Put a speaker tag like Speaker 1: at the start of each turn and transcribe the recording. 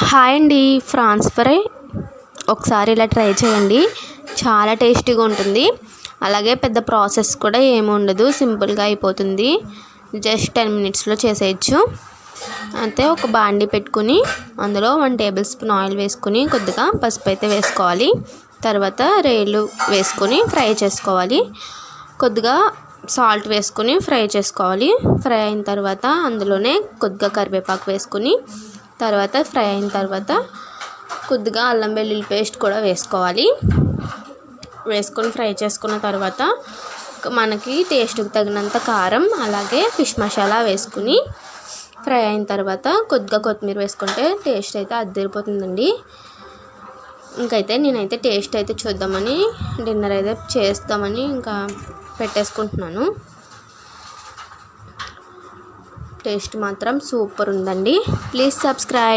Speaker 1: Hi అండి. France fry ఒకసారి ఇలా ట్రై చేయండి. చాలా టేస్టీగా ఉంటుంది. అలాగే పెద్ద ప్రాసెస్ కూడా ఏమి ఉండదు, సింపుల్గా అయిపోతుంది. జస్ట్ 10 మినిట్స్లో చేసేయచ్చు. అయితే ఒక బాండి పెట్టుకుని అందులో 1 టేబుల్ స్పూన్ ఆయిల్ వేసుకుని కొద్దిగా పసుపు అయితే వేసుకోవాలి. తర్వాత రేలు వేసుకొని ఫ్రై చేసుకోవాలి. కొద్దిగా సాల్ట్ వేసుకొని ఫ్రై చేసుకోవాలి. ఫ్రై అయిన తర్వాత అందులోనే కొద్దిగా కరివేపాకు వేసుకుని తర్వాత ఫ్రై అయిన తర్వాత కొద్దిగా అల్లం వెల్లుల్లి పేస్ట్ కూడా వేసుకోవాలి. వేసుకొని ఫ్రై చేసుకున్న తర్వాత మనకి టేస్ట్కి తగినంత కారం అలాగే ఫిష్ మసాలా వేసుకుని ఫ్రై అయిన తర్వాత కొద్దిగా కొత్తిమీర వేసుకుంటే టేస్ట్ అయితే అదిరిపోతుందండి. ఇంకైతే నేనైతే టేస్ట్ అయితే చూద్దామని డిన్నర్ అయితే చేస్తామని ఇంకా పెట్టేసుకుంటున్నాను. టేస్ట్ మాత్రం సూపర్ ఉందండి. Please subscribe.